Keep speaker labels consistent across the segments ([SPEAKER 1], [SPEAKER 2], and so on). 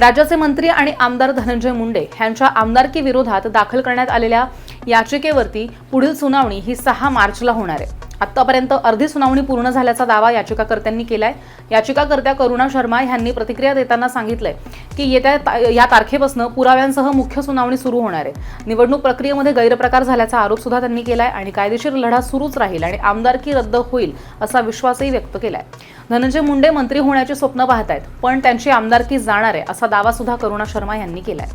[SPEAKER 1] राज्याचे मंत्री आणि आमदार धनंजय मुंडे यांच्या आमदारकी विरोधात दाखल करण्यात आलेल्या याचिकेवरती पुढील सुनावणी ही 6 मार्चला होणार आहे। आतापर्यंत अर्धी सुनावणी पूर्ण झाल्याचा दावा याचिकाकर्त्यांनी केलाय। याचिकाकर्त्या करुणा शर्मा यांनी प्रतिक्रिया देताना सांगितलंय की या तारखेपासून पुराव्यांसह मुख्य सुनावणी सुरू होणार आहे। निवडणूक प्रक्रियेमध्ये गैरप्रकार झाल्याचा आरोप सुद्धा त्यांनी केलाय आणि कायदेशीर लढा सुरूच राहील आणि आमदारकी रद्द होईल असा विश्वासही व्यक्त केलाय। धनंजय मुंडे मंत्री होण्याचे स्वप्न पाहतायत, पण त्यांची आमदारकी जाणार आहे असा दावा सुद्धा करुणा शर्मा यांनी केलाय।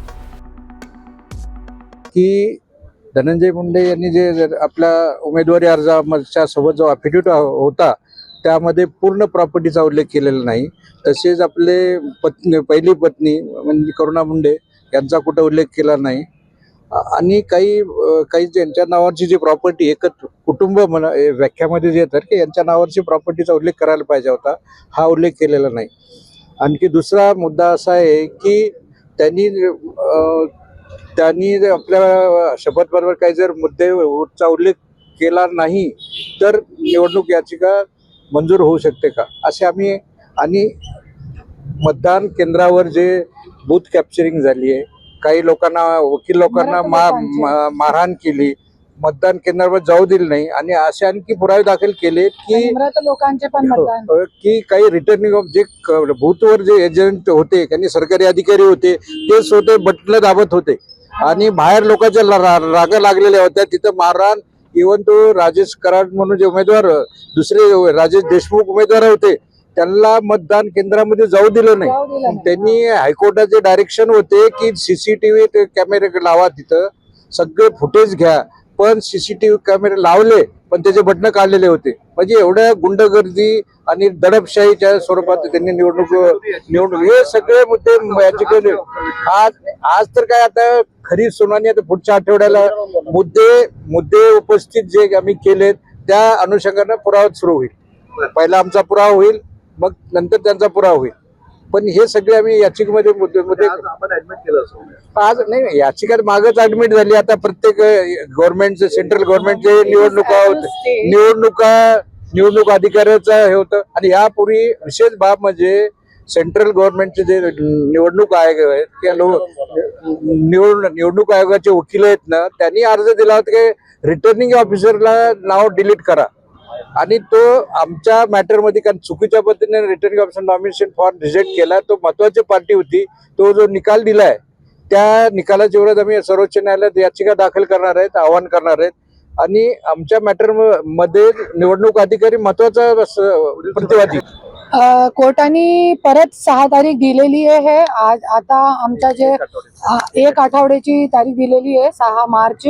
[SPEAKER 2] की धनंजय मुंडे यांनी जे आपल्या उमेदवारी अर्जाच्या सोबत जो अफिडेविट होता त्यामध्ये पूर्ण प्रॉपर्टीचा उल्लेख केलेला नाही। तसेच आपले पहिली पत्नी म्हणजे करुणा मुंडे यांचा कुठे उल्लेख केला नाही आणि काही ज्यांच्या नावाची जी प्रॉपर्टी एकच कुटुंब व्याख्यामध्ये जे येतात की यांच्या नावाची प्रॉपर्टीचा उल्लेख करायला पाहिजे होता, हा उल्लेख केलेला नाही। आणखी दुसरा मुद्दा असा आहे की त्यांनी आपल्या शपथपत्रावर काही जर मुद्द्याचा उल्लेख केला नाही तर निवडणूक याचिका मंजूर होऊ शकते का असे आम्ही, आणि मतदान केंद्रावर जे बूथ कॅप्चरिंग झाली आहे, काही लोकांना वकील लोकांना मारहाण केली, मतदान केंद्रावर जाऊ दिले नाही आणि असे आणखी पुरावे दाखल केले की
[SPEAKER 3] लोकांचे पण मतदान
[SPEAKER 2] की काही रिटर्निंग ऑफ जे बूथवर जे एजंट होते त्यांनी सरकारी अधिकारी होते ते स्वतः बटणं दाबत होते आणि बाहेर लोकांच्या रागा लागलेल्या होत्या, तिथं मारहाण। इव्हन तो राजेश कराड म्हणून जे उमेदवार दुसरे राजेश देशमुख उमेदवार होते त्यांना मतदान केंद्रामध्ये जाऊ दिलं नाही। त्यांनी हायकोर्टाचे डायरेक्शन होते की सीसीटीव्ही कॅमेरे लावा, तिथं सगळे फुटेज घ्या, पण सीसीटीव्ही कॅमेरे लावले पण त्याचे बटणं काढलेले होते। म्हणजे एवढ्या गुंडगर्दी आणि दडपशाहीच्या स्वरूपात त्यांनी निवडणूक हे सगळे मुद्दे याचिकेने आज तर काय आता खरी सुनावणी आता पुढच्या आठवड्याला मुद्दे उपस्थित जे आम्ही केलेत त्या अनुषंगाने पुरावा सुरू होईल। पहिला आमचा पुरावा होईल, मग नंतर त्यांचा पुरावा होईल। पण हे सगळे आम्ही याचिकेमध्ये मुद्दे आज नाही, याचिका मागच ऍडमिट झाली। आता प्रत्येक गव्हर्नमेंटचे सेंट्रल गव्हर्नमेंटचे निवडणूक अधिकाऱ्याचं हे होतं आणि यापूर्वी विशेष बाब म्हणजे सेंट्रल गव्हर्नमेंटचे जे निवडणूक आयोग आहेत त्या निवडणूक आयोगाचे वकील आहेत ना, त्यांनी अर्ज दिला होता की रिटर्निंग ऑफिसरला नाव डिलीट करा आणि तो आमच्या मॅटरमध्ये कारण चुकीच्या पद्धतीने returning officer nomination form reject केला। तो महत्वाची पार्टी होती, तो जो निकाल दिलाय त्या निकालाच्या विरोधात आम्ही सर्वोच्च न्यायालयात याचिका दाखल करणार आहेत, आवाहन करणार आहेत आणि आमच्या मॅटर मध्ये निवडणूक अधिकारी महत्वाचा प्रतिवादी।
[SPEAKER 3] कोर्टाने परत 6 तारीख दिलेली आहे। आज आता आमच्या जे 1 आठवड्याची तारीख दिलेली आहे 6 मार्च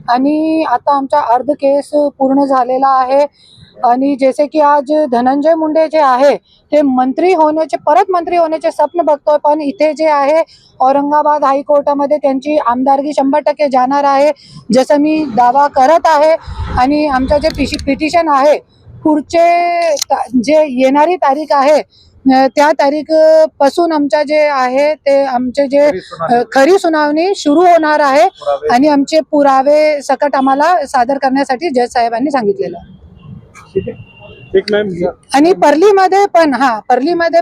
[SPEAKER 3] आणि आता आमचा अर्ध केस पूर्ण झालेला आहे। आणि जसे की आज धनंजय मुंडे जे आहे ते परत मंत्री होण्याचे स्वप्न बघतोय, पण इथे जे आहे औरंगाबाद हायकोर्टामध्ये त्यांची आमदारकी 100% जाणार आहे जसं मी दावा करत आहे। आणि आमचं जे पिटिशन आहे पुढचे जे येणारी तारीख आहे त्या तारीख पासून आमच्या जे आहे ते आमचे जे खरी सुनावणी सुरू होणार आहे आणि आमचे पुरावे सकट आम्हाला सादर करण्यासाठी जज साहेबांनी सांगितलेलं आहे। आणि परलीमध्ये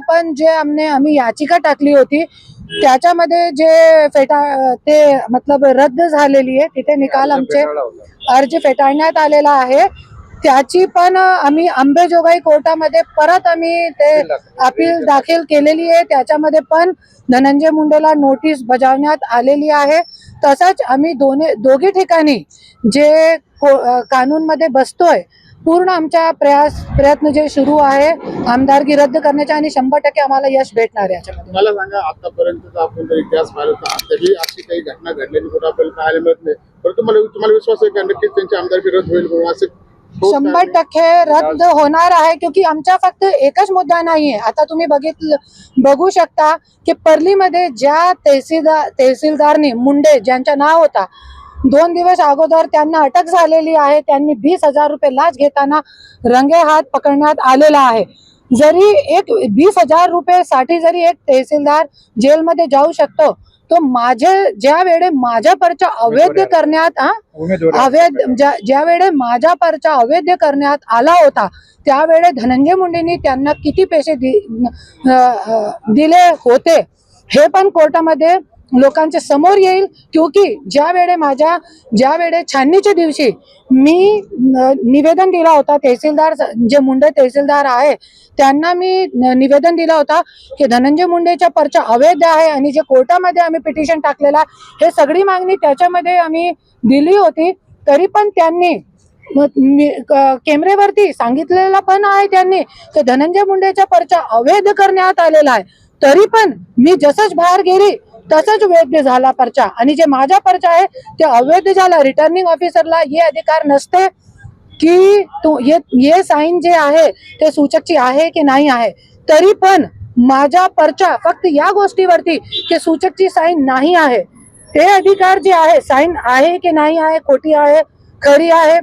[SPEAKER 3] पण जे आम्ही याचिका टाकली होती त्याच्यामध्ये जे मतलब रद्द झालेली आहे, तिथे निकाल आमचे अर्ज फेटाळण्यात आलेला आहे। त्याची पण आम्ही अंबेजोगाई कोर्टामध्ये परत आम्ही ते अपील दाखल केलेली आहे। त्याच्यामध्ये पण धनंजय मुंडेला नोटीस बजावण्यात आलेली आहे। तसंच आम्ही दोघी ठिकाणी जे कानूनमध्ये बसतोय पूर्ण आमचा प्रयत्न जे सुरू आहे आमदारकी रद्द करण्याचा आणि 100% आम्हाला यश भेटणार आहे याच्यामध्ये।
[SPEAKER 4] मला सांगा, आतापर्यंत आपण जर इतिहास पाहिला तर तरी अशी काही घटना घडलेली कुठे आपल्याला पाहायला मिळत नाही, परंतु तुम्हाला विश्वास आहे का नक्कीच त्यांची आमदारकी रद्द होईल म्हणून? असं
[SPEAKER 3] 100% रद्द होणार आहे, क्योंकि आमचा फक्त एकच मुद्दा नाहीये। आता तुम्ही बघू शकता की परलीमध्ये ज्या तहसीलदारनी मुंडे ज्यांचं नाव होता 2 दिवस अगोदर त्यांना अटक झालेली आहे। त्यांनी 20,000 रुपये लाच घेताना रंगेहात पकडण्यात आलेला आहे। जरी एक 20,000 रुपये जरी एक तहसीलदार जेलमध्ये जाऊ शकतो, तो ज्या वेळे माझा पर्चा अवैध करण्यात आला होता त्यावेळे धनंजय मुंडेंनी त्यांना किती पैसे दिले होते हे पण कोर्टामध्ये लोकांच्या समोर येईल. क्योंकि ज्या वेळे छाननीच्या दिवशी मी निवेदन दिला होता, तहसीलदार जे मुंडे तहसीलदार आहे त्यांना मी निवेदन दिला होता की धनंजय मुंडेचा पर्चा अवैध आहे आणि जे कोर्टामध्ये आम्ही पिटिशन टाकलेला, हे सगळी मागणी त्याच्यामध्ये आम्ही दिली होती. तरी पण त्यांनी कॅमेऱ्यावरती सांगितलेलं पण आहे त्यांनी की धनंजय मुंडेचा पर्चा अवैध करण्यात आलेला आहे. तरी पण मी जसंच बाहेर गेली तसंच वैध झाला पर्चा आणि जे माझा पर्चा आहे ते अवैध झाला. रिटर्निंग ऑफिसरला हे अधिकार नसते की तो ये साईन जे आहे ते सूचकची आहे की नाही आहे. तरी पण माझा पर्चा फक्त या गोष्टीवरती की सूचकची साईन नाही आहे, ते अधिकार जे आहे साईन आहे की नाही आहे, खोटी आहे खरी आहे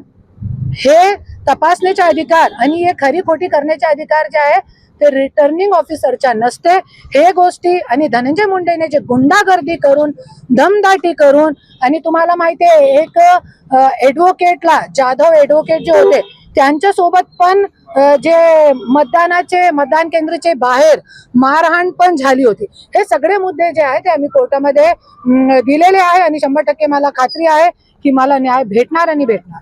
[SPEAKER 3] हे तपासण्याचा अधिकार आणि हे खरी खोटी करण्याचे अधिकार जे आहे ते रिटर्निंग ऑफिसरच्या नसते. हे गोष्टी आणि धनंजय मुंडेने जे गुंडागर्दी करून दमदाटी करून आणि तुम्हाला माहिती आहे एक ॲडव्होकेटला जाधव ॲडव्होकेट जे होते त्यांच्या सोबत पण जे मतदान केंद्राचे बाहेर मारहाण पण झाली होती. हे सगळे मुद्दे जे आहेत ते आम्ही कोर्टामध्ये दिलेले आहे आणि 100% मला खात्री आहे की मला न्याय भेटणार आणि भेटणार.